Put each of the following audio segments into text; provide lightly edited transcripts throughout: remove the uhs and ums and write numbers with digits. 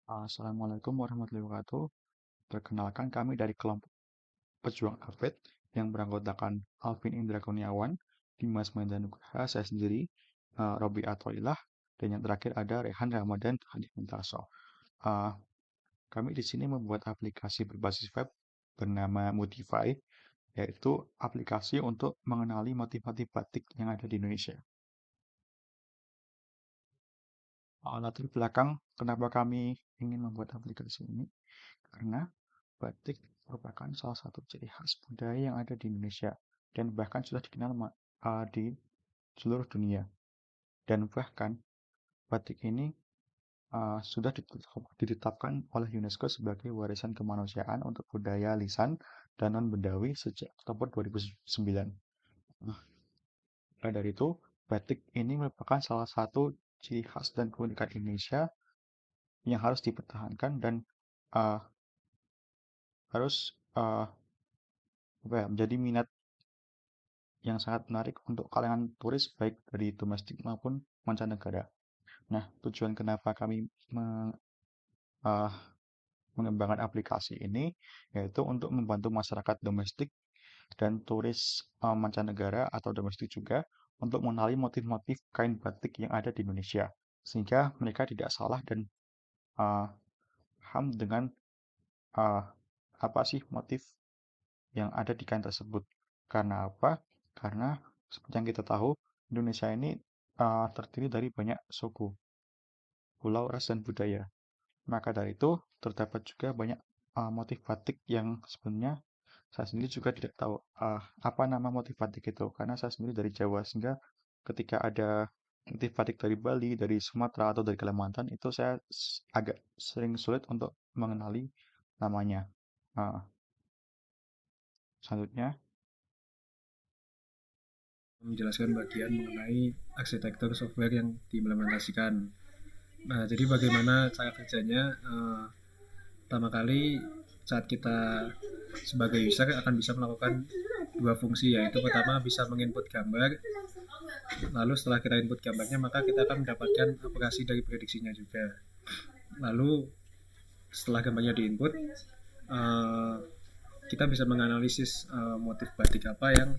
Assalamualaikum warahmatullahi wabarakatuh. Perkenalkan kami dari kelompok pejuang APET yang beranggotakan Alvin Indra Kurniawan, Dimas Mandanugraha, saya sendiri, Robi Atoilah, dan yang terakhir ada Rehan Ramadan Hadi Muntaso. Uh, Kami di sini membuat aplikasi berbasis web bernama Modify, yaitu aplikasi untuk mengenali motif-motif batik yang ada di Indonesia. Latar belakang kenapa kami ingin membuat aplikasi ini, karena batik merupakan salah satu ciri khas budaya yang ada di Indonesia dan bahkan sudah dikenal di seluruh dunia. Dan bahkan batik ini sudah ditetapkan oleh UNESCO sebagai warisan kemanusiaan untuk budaya lisan dan non-Bendawi sejak Oktober 2009. Nah, dari itu, batik ini merupakan salah satu ciri khas dan keunikan Indonesia yang harus dipertahankan dan uh, harus menjadi minat yang sangat menarik untuk kalangan turis baik dari domestik maupun mancanegara. Nah, tujuan kenapa kami uh, mengembangkan aplikasi ini yaitu untuk membantu masyarakat domestik dan turis mancanegara atau domestik juga untuk mengenali motif-motif kain batik yang ada di Indonesia, sehingga mereka tidak salah dan uh, paham dengan uh, apa sih motif yang ada di kain tersebut. Karena apa? Karena seperti yang kita tahu, Indonesia ini terdiri dari banyak suku, pulau, ras, dan budaya. Maka dari itu, terdapat juga banyak motif batik yang sebenarnya saya sendiri juga tidak tahu apa nama motif batik itu. Karena saya sendiri dari Jawa, sehingga ketika ada motif batik dari Bali, dari Sumatera, atau dari Kalimantan, itu saya agak sering sulit untuk mengenali namanya. Uh, Selanjutnya, menjelaskan bagian mengenai arsitektur software yang diimplementasikan. Nah, jadi bagaimana cara kerjanya? Pertama kali saat kita sebagai user akan bisa melakukan dua fungsi, yaitu pertama bisa menginput gambar, lalu setelah kita input gambarnya maka kita akan mendapatkan aplikasi dari prediksinya juga. Lalu setelah gambarnya diinput, eh, kita bisa menganalisis motif batik apa yang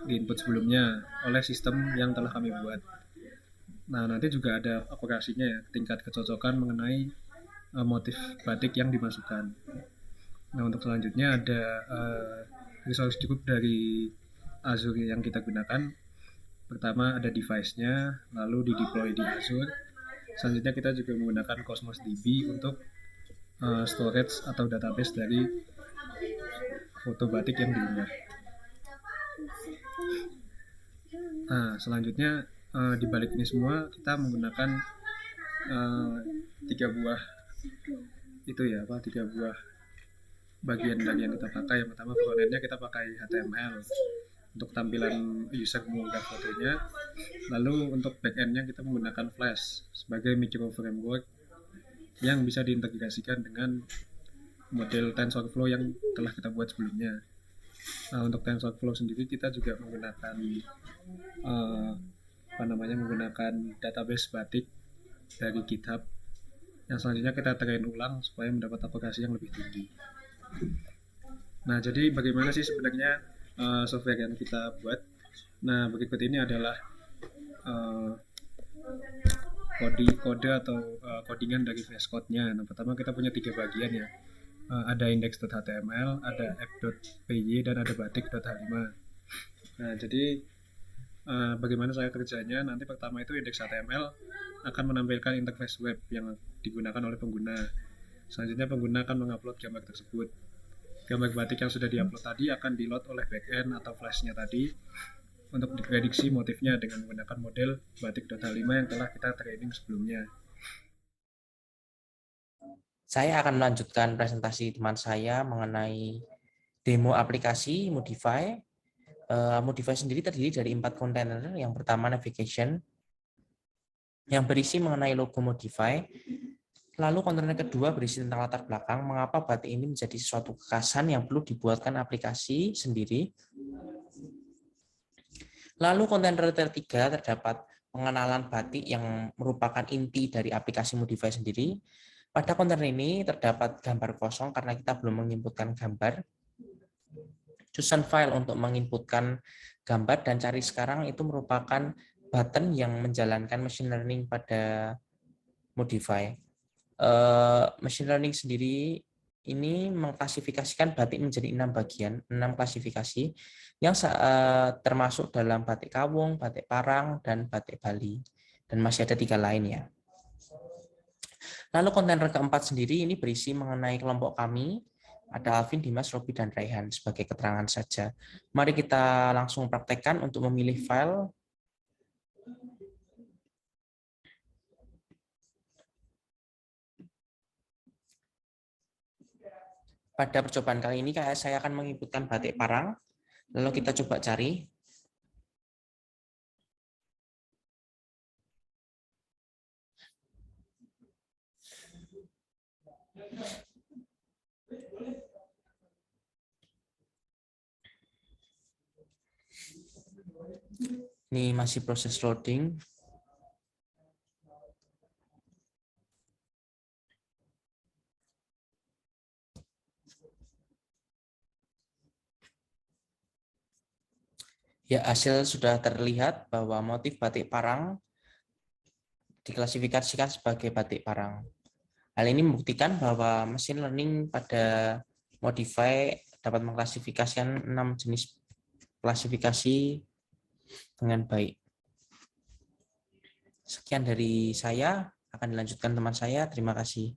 diinput sebelumnya oleh sistem yang telah kami buat. Nah, nanti juga ada aplikasinya ya, tingkat kecocokan mengenai motif batik yang dimasukkan. Nah, untuk selanjutnya ada resource cukup dari Azure yang kita gunakan. Pertama ada device-nya, lalu di deploy di Azure. Selanjutnya kita juga menggunakan Cosmos DB untuk storage atau database dari foto batik yang diunggah. Nah, selanjutnya di balik ini semua kita menggunakan uh, tiga buah itu ya apa tiga buah bagian dari yang kita pakai. Yang pertama frontendnya kita pakai HTML untuk tampilan user mengunggah fotonya. Lalu untuk backendnya kita menggunakan Flash sebagai micro framework yang bisa diintegrasikan dengan model TensorFlow yang telah kita buat sebelumnya. Nah, untuk TensorFlow sendiri kita juga menggunakan uh, menggunakan database batik dari GitHub yang selanjutnya kita train ulang supaya mendapat aplikasi yang lebih tinggi. Nah, jadi bagaimana sih sebenarnya software yang kita buat? Nah, berikut ini adalah uh, kode atau codingan dari VS Code-nya. Nah, pertama kita punya tiga bagian ya. Ada index.html, ada app.py, dan ada batik.h5. Nah, jadi bagaimana saya kerjanya? Nanti pertama itu index.html akan menampilkan interface web yang digunakan oleh pengguna. Selanjutnya pengguna akan mengupload gambar tersebut. Gambar batik yang sudah diupload tadi akan di-load oleh backend atau flashnya tadi untuk diprediksi motifnya dengan menggunakan model batik.h5 yang telah kita training sebelumnya. Saya akan melanjutkan presentasi teman saya mengenai demo aplikasi Modify. Modify sendiri terdiri dari 4 kontainer. Yang pertama navigation, yang berisi mengenai logo Modify. Lalu kontainer kedua berisi tentang latar belakang, mengapa batik ini menjadi suatu kekhasan yang perlu dibuatkan aplikasi sendiri. Lalu kontainer ketiga terdapat pengenalan batik yang merupakan inti dari aplikasi Modify sendiri. Pada kontainer ini terdapat gambar kosong karena kita belum menginputkan gambar. Chosen file untuk menginputkan gambar dan cari sekarang itu merupakan button yang menjalankan machine learning pada Modify. Machine learning sendiri ini mengklasifikasikan batik menjadi 6 bagian, 6 klasifikasi yang termasuk dalam batik kawung, batik parang, dan batik Bali. Dan masih ada 3 lain ya. Lalu kontainer keempat sendiri ini berisi mengenai kelompok kami, ada Alvin, Dimas, Robi, dan Raihan sebagai keterangan saja. Mari kita langsung praktekkan untuk memilih file. Pada percobaan kali ini saya akan menginputkan batik parang, lalu kita coba cari. Ini masih proses loading. Ya, hasil sudah terlihat bahwa motif batik parang diklasifikasikan sebagai batik parang. Hal ini membuktikan bahwa machine learning pada Modify dapat mengklasifikasikan 6 jenis klasifikasi dengan baik. Sekian dari saya, akan dilanjutkan teman saya. Terima kasih.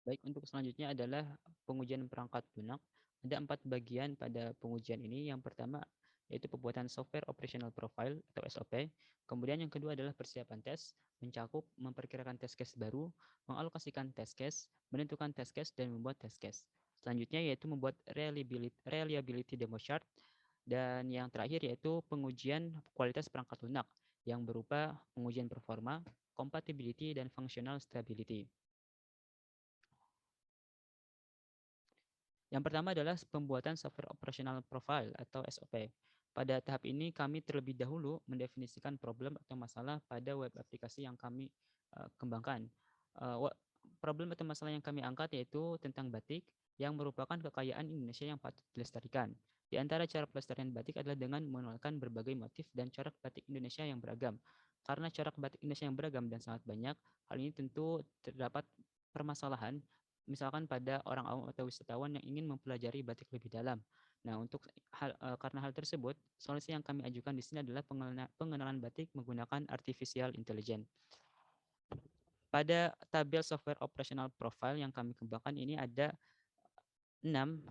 Baik, untuk selanjutnya adalah pengujian perangkat lunak. Ada 4 bagian pada pengujian ini. Yang pertama yaitu pembuatan software operational profile atau SOP. Kemudian yang kedua adalah persiapan tes, mencakup memperkirakan test case baru, mengalokasikan test case, menentukan test case, dan membuat test case. Selanjutnya yaitu membuat reliability demo chart. Dan yang terakhir yaitu pengujian kualitas perangkat lunak yang berupa pengujian performa, compatibility, dan functional stability. Yang pertama adalah pembuatan software operational profile atau SOP. Pada tahap ini kami terlebih dahulu mendefinisikan problem atau masalah pada web aplikasi yang kami kembangkan. Problem atau masalah yang kami angkat yaitu tentang batik yang merupakan kekayaan Indonesia yang patut dilestarikan. Di antara cara pelestarian batik adalah dengan mengenalkan berbagai motif dan corak batik Indonesia yang beragam. Karena corak batik Indonesia yang beragam dan sangat banyak, hal ini tentu terdapat permasalahan misalkan pada orang awam atau wisatawan yang ingin mempelajari batik lebih dalam. Nah, karena hal tersebut, solusi yang kami ajukan di sini adalah pengenalan batik menggunakan artificial intelligence. Pada tabel software operational profile yang kami kembangkan ini ada 6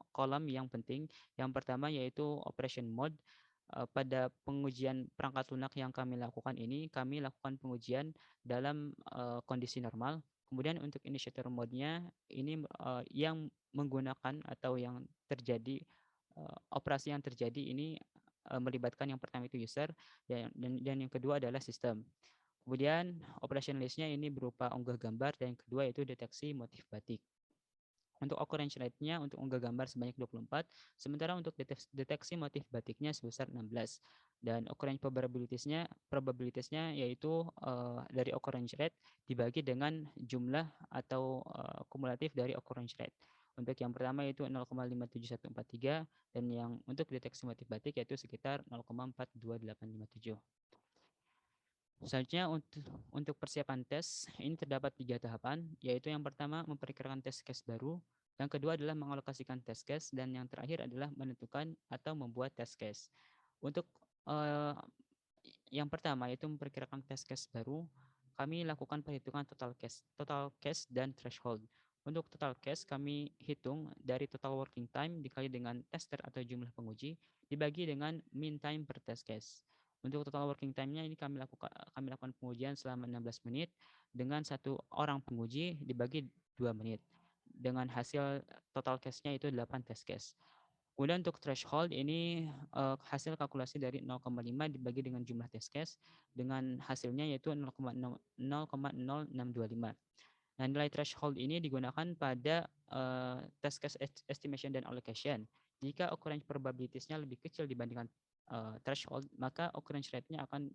kolom yang penting. Yang pertama yaitu operation mode. Pada pengujian perangkat lunak yang kami lakukan ini, kami lakukan pengujian dalam kondisi normal. Kemudian untuk initiator mode-nya ini yang menggunakan atau yang terjadi operasi yang terjadi ini melibatkan yang pertama itu user dan yang kedua adalah sistem. Kemudian operation list-nya ini berupa unggah gambar dan yang kedua itu deteksi motif batik. Untuk occurrence rate-nya untuk unggah gambar sebanyak 24, sementara untuk deteksi motif batiknya sebesar 16. Dan occurrence probabilities-nya yaitu dari occurrence rate dibagi dengan jumlah atau kumulatif dari occurrence rate. Untuk yang pertama yaitu 0,57143 dan yang untuk deteksi motif batik yaitu sekitar 0,42857. Selanjutnya untuk persiapan tes, ini terdapat 3 tahapan, yaitu yang pertama memperkirakan test case baru, yang kedua adalah mengalokasikan test case, dan yang terakhir adalah menentukan atau membuat test case. Untuk yang pertama yaitu memperkirakan test case baru, kami lakukan perhitungan total case dan threshold. Untuk total case kami hitung dari total working time dikali dengan tester atau jumlah penguji dibagi dengan mean time per test case. Untuk total working time-nya ini kami lakukan pengujian selama 16 menit dengan satu orang penguji dibagi 2 menit. Dengan hasil total case-nya itu 8 test case. Kemudian untuk threshold ini hasil kalkulasi dari 0,5 dibagi dengan jumlah test case dengan hasilnya yaitu 0,0625. Nah, nilai threshold ini digunakan pada test case estimation dan allocation. Jika occurrence probabilities-nya lebih kecil dibandingkan threshold, maka occurrence rate-nya akan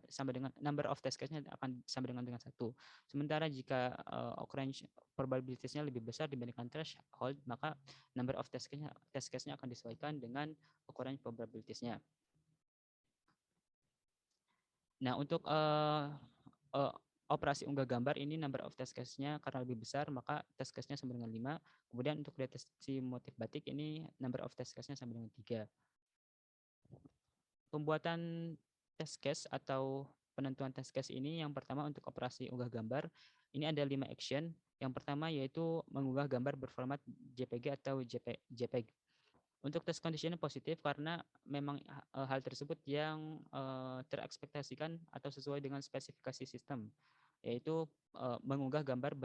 sama dengan number of test case-nya akan sama dengan 1. Sementara jika occurrence probabilities-nya lebih besar dibandingkan threshold, maka number of test case-nya akan disesuaikan dengan occurrence probabilities-nya. Nah, untuk operasi unggah gambar ini number of test case-nya karena lebih besar, maka test case-nya sama dengan 5. Kemudian untuk deteksi motif batik ini number of test case-nya sama dengan 3. Pembuatan test case atau penentuan test case ini yang pertama untuk operasi unggah gambar, ini ada 5 action. Yang pertama yaitu mengunggah gambar berformat JPG atau JPEG. Untuk test condition positif karena memang hal tersebut yang terekspektasikan atau sesuai dengan spesifikasi sistem, yaitu mengunggah gambar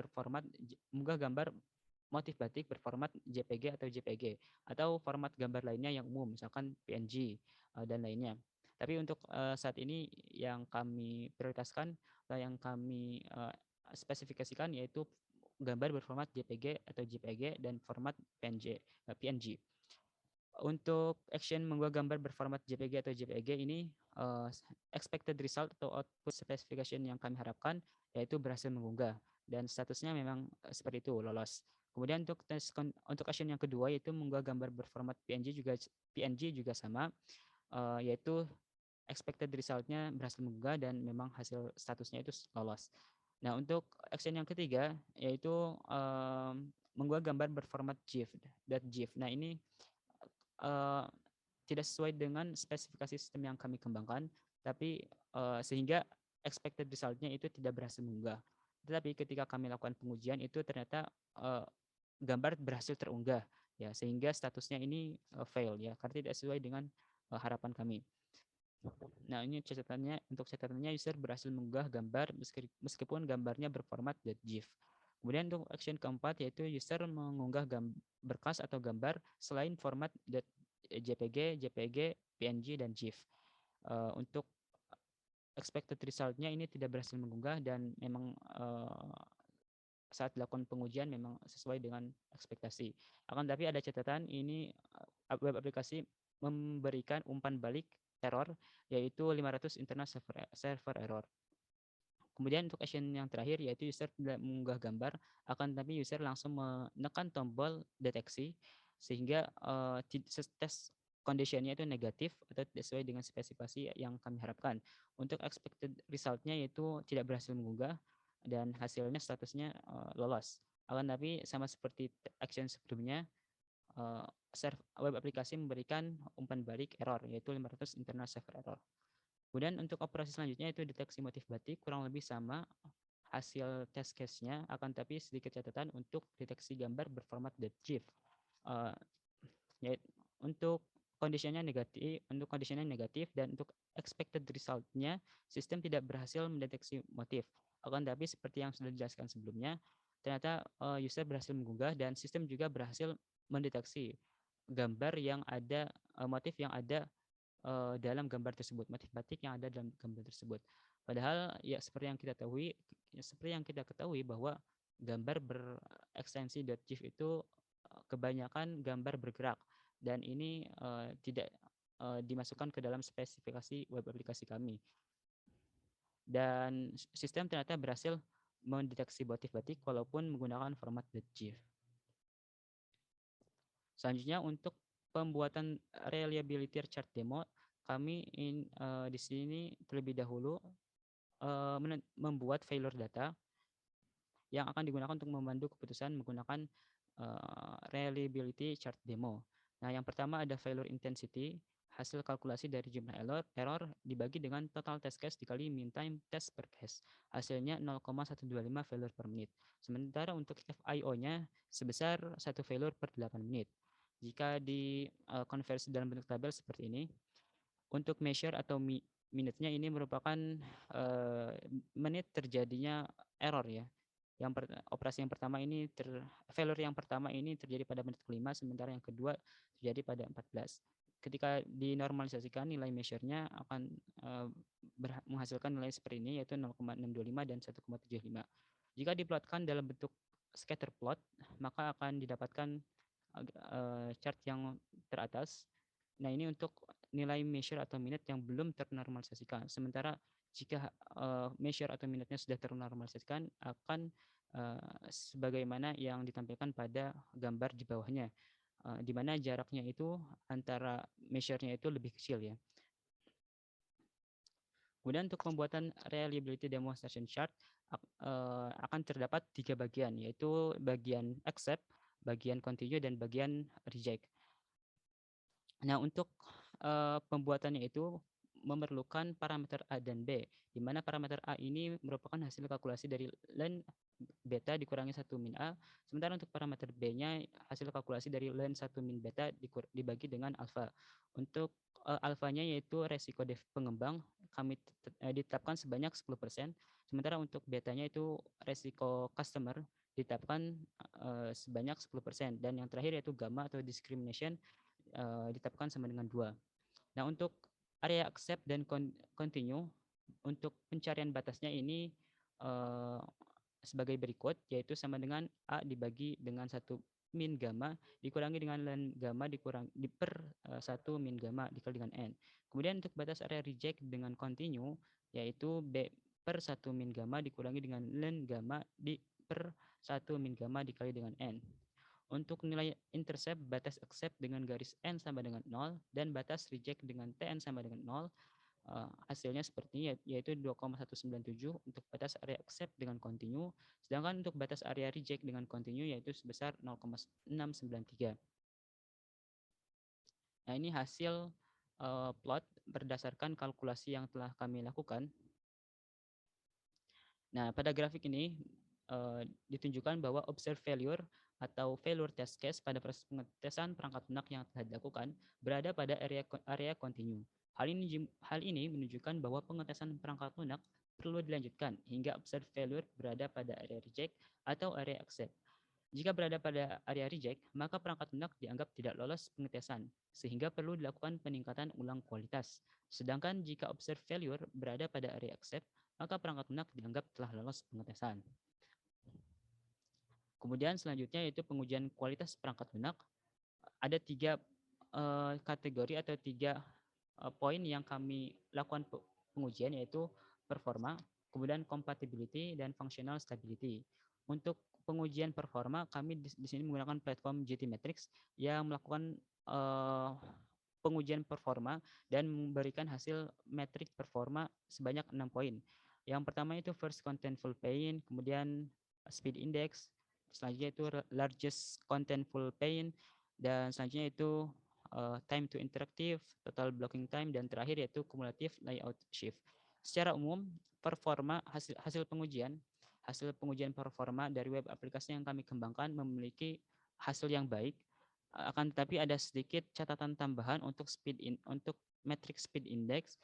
motif batik berformat JPG atau JPG atau format gambar lainnya yang umum, misalkan PNG dan lainnya. Tapi untuk saat ini yang kami prioritaskan atau yang kami spesifikasikan yaitu gambar berformat JPG atau JPG dan format PNG. Untuk action mengunggah gambar berformat JPG atau JPG ini expected result atau output specification yang kami harapkan yaitu berhasil mengunggah dan statusnya memang seperti itu, lolos. Kemudian untuk action yang kedua yaitu mengunggah gambar berformat PNG juga sama, yaitu expected result-nya berhasil mengunggah dan memang hasil statusnya itu lolos. Nah, untuk action yang ketiga yaitu mengunggah gambar berformat GIF. Nah, ini tidak sesuai dengan spesifikasi sistem yang kami kembangkan, tapi sehingga expected result-nya itu tidak berhasil mengunggah. Tetapi ketika kami lakukan pengujian itu ternyata gambar berhasil terunggah, ya, sehingga statusnya ini fail, ya, karena tidak sesuai dengan harapan kami. Nah, ini untuk catatannya user berhasil mengunggah gambar meskipun gambarnya berformat .gif. Kemudian untuk action keempat yaitu user mengunggah berkas atau gambar selain format JPG, PNG, dan GIF. Untuk expected result-nya ini tidak berhasil mengunggah dan memang saat dilakukan pengujian memang sesuai dengan ekspektasi. Akan tapi ada catatan ini web aplikasi memberikan umpan balik error yaitu 500 internal server error. Kemudian untuk action yang terakhir yaitu user tidak mengunggah gambar, akan tapi user langsung menekan tombol deteksi sehingga tes condition-nya itu negatif atau tidak sesuai dengan spesifikasi yang kami harapkan. Untuk expected result-nya yaitu tidak berhasil mengunggah dan hasilnya statusnya lolos. Akan tapi sama seperti action sebelumnya, web aplikasi memberikan umpan balik error yaitu 500 internal server error. Kemudian untuk operasi selanjutnya itu deteksi motif batik, kurang lebih sama hasil test case-nya, akan tapi sedikit catatan untuk deteksi gambar berformat .gif. Untuk condition-nya negatif dan untuk expected result-nya sistem tidak berhasil mendeteksi motif. Akan tapi seperti yang sudah dijelaskan sebelumnya, ternyata user berhasil mengunggah dan sistem juga berhasil mendeteksi gambar yang ada motif yang ada dalam gambar tersebut, motif batik yang ada dalam gambar tersebut. Padahal ya seperti yang kita ketahui bahwa gambar berekstensi .gif itu kebanyakan gambar bergerak dan ini tidak dimasukkan ke dalam spesifikasi web aplikasi kami. Dan sistem ternyata berhasil mendeteksi motif batik walaupun menggunakan format .gif. Selanjutnya untuk pembuatan reliability chart demo, kami di sini terlebih dahulu membuat failure data yang akan digunakan untuk memandu keputusan menggunakan reliability chart demo. Nah, yang pertama ada failure intensity, hasil kalkulasi dari jumlah error dibagi dengan total test case dikali mean time test per case. Hasilnya 0,125 failure per menit. Sementara untuk FIO-nya sebesar 1 failure per 8 menit. Jika dikonversi dalam bentuk tabel seperti ini, untuk measure atau minute-nya ini merupakan menit terjadinya error, ya. Operasi yang pertama ini failure yang pertama ini terjadi pada menit kelima, sementara yang kedua terjadi pada 14. Ketika dinormalisasikan nilai measure-nya akan menghasilkan nilai seperti ini yaitu 0,625 dan 1,75. Jika diplotkan dalam bentuk scatter plot, maka akan didapatkan chart yang teratas. Nah, ini untuk nilai measure atau minute yang belum ternormalisasikan. Sementara jika measure atau minute-nya sudah ternormalisasikan akan sebagaimana yang ditampilkan pada gambar di bawahnya, di mana jaraknya itu antara measure-nya itu lebih kecil ya. Kemudian untuk pembuatan reliability demonstration chart akan terdapat 3 bagian, yaitu bagian accept, bagian continue, dan bagian reject. Nah, untuk pembuatannya itu memerlukan parameter A dan B, di mana parameter A ini merupakan hasil kalkulasi dari len beta dikurangi 1 min A, sementara untuk parameter B-nya hasil kalkulasi dari len 1 min beta dibagi dengan alfa. Untuk alfanya yaitu resiko pengembang kami ditetapkan sebanyak 10%, sementara untuk betanya itu resiko customer ditetapkan sebanyak 10%, dan yang terakhir yaitu gamma atau discrimination ditetapkan sama dengan 2. Nah, untuk area accept dan continue, untuk pencarian batasnya ini sebagai berikut, yaitu sama dengan A dibagi dengan 1 min gamma dikurangi dengan len gamma dikurangi per 1 min gamma dikali dengan N. Kemudian untuk batas area reject dengan continue, yaitu B per 1 min gamma dikurangi dengan len gamma per 1 min gamma dikali dengan N. Untuk nilai intercept, batas accept dengan garis N sama dengan 0 dan batas reject dengan TN sama dengan 0. Hasilnya seperti ini, yaitu 2,197 untuk batas area accept dengan continue, sedangkan untuk batas area reject dengan continue yaitu sebesar 0,693. Nah, ini hasil plot berdasarkan kalkulasi yang telah kami lakukan. Nah, pada grafik ini ditunjukkan bahwa observed failure atau failure test case pada proses pengetesan perangkat lunak yang telah dilakukan berada pada area continue. Hal ini menunjukkan bahwa pengetesan perangkat lunak perlu dilanjutkan hingga observed failure berada pada area reject atau area accept. Jika berada pada area reject, maka perangkat lunak dianggap tidak lolos pengetesan, sehingga perlu dilakukan peningkatan ulang kualitas. Sedangkan jika observed failure berada pada area accept, maka perangkat lunak dianggap telah lolos pengetesan. Kemudian selanjutnya yaitu pengujian kualitas perangkat lunak. Ada 3 kategori atau 3 poin yang kami lakukan pengujian, yaitu performa, kemudian compatibility, dan functional stability. Untuk pengujian performa, kami di sini menggunakan platform GTmetrix yang melakukan pengujian performa dan memberikan hasil metrik performa sebanyak 6 poin. Yang pertama itu first contentful paint, kemudian speed index, selanjutnya itu largest contentful paint, dan selanjutnya itu time to interactive, total blocking time, dan terakhir yaitu cumulative layout shift. Secara umum, performa hasil pengujian performa dari web aplikasi yang kami kembangkan memiliki hasil yang baik. Akan tetapi ada sedikit catatan tambahan untuk metric speed index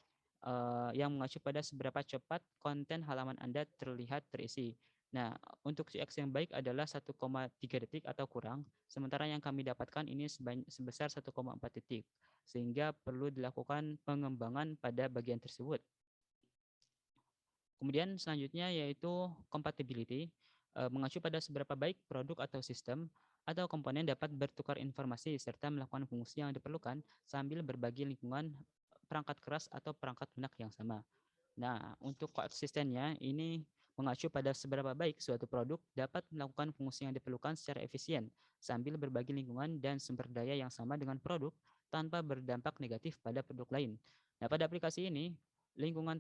yang mengacu pada seberapa cepat konten halaman Anda terlihat terisi. Nah, untuk CX yang baik adalah 1,3 detik atau kurang, sementara yang kami dapatkan ini sebesar 1,4 detik, sehingga perlu dilakukan pengembangan pada bagian tersebut. Kemudian selanjutnya yaitu compatibility, mengacu pada seberapa baik produk atau sistem atau komponen dapat bertukar informasi serta melakukan fungsi yang diperlukan sambil berbagi lingkungan perangkat keras atau perangkat lunak yang sama. Nah, untuk koeksistennya ini mengacu pada seberapa baik suatu produk dapat melakukan fungsi yang diperlukan secara efisien sambil berbagi lingkungan dan sumber daya yang sama dengan produk tanpa berdampak negatif pada produk lain. Nah, pada aplikasi ini lingkungan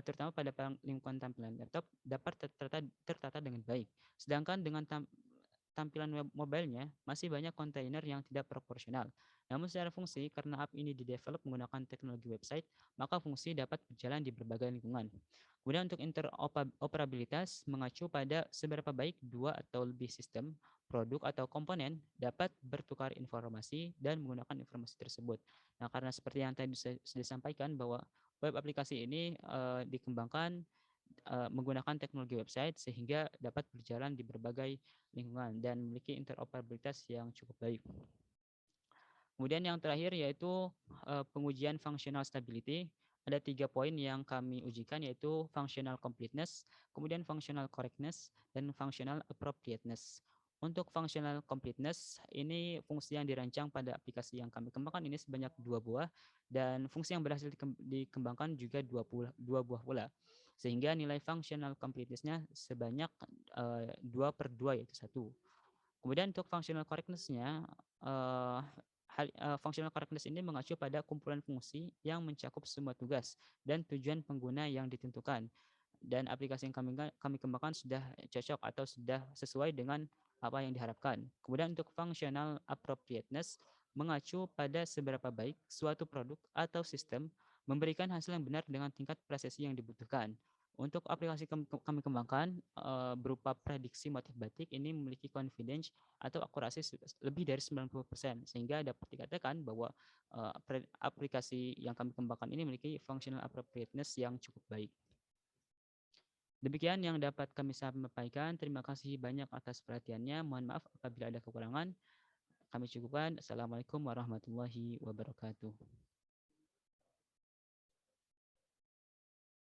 terutama pada lingkungan tampilan laptop dapat tertata dengan baik. Sedangkan dengan tampilan web mobile-nya masih banyak kontainer yang tidak proporsional. Namun secara fungsi, karena app ini didevelop menggunakan teknologi website, maka fungsi dapat berjalan di berbagai lingkungan. Kemudian untuk interoperabilitas mengacu pada seberapa baik 2 atau lebih sistem, produk atau komponen dapat bertukar informasi dan menggunakan informasi tersebut. Nah, karena seperti yang tadi sudah disampaikan bahwa web aplikasi ini dikembangkan menggunakan teknologi website sehingga dapat berjalan di berbagai lingkungan dan memiliki interoperabilitas yang cukup baik. Kemudian yang terakhir yaitu pengujian functional stability. Ada 3 poin yang kami ujikan, yaitu functional completeness, kemudian functional correctness, dan functional appropriateness. Untuk functional completeness, ini fungsi yang dirancang pada aplikasi yang kami kembangkan ini sebanyak 2 buah, dan fungsi yang berhasil dikembangkan juga 2 buah pula. Sehingga nilai functional completeness-nya sebanyak 2/2, yaitu 1. Kemudian untuk functional correctness-nya, functional correctness ini mengacu pada kumpulan fungsi yang mencakup semua tugas dan tujuan pengguna yang ditentukan. Dan aplikasi yang kami kembangkan sudah cocok atau sudah sesuai dengan apa yang diharapkan. Kemudian untuk functional appropriateness mengacu pada seberapa baik suatu produk atau sistem memberikan hasil yang benar dengan tingkat presisi yang dibutuhkan. Untuk aplikasi kami kembangkan berupa prediksi motif batik ini memiliki confidence atau akurasi lebih dari 90%, sehingga dapat dikatakan bahwa aplikasi yang kami kembangkan ini memiliki functional appropriateness yang cukup baik. Demikian yang dapat kami sampaikan. Terima kasih banyak atas perhatiannya. Mohon maaf apabila ada kekurangan. Kami cukupkan. Assalamualaikum warahmatullahi wabarakatuh.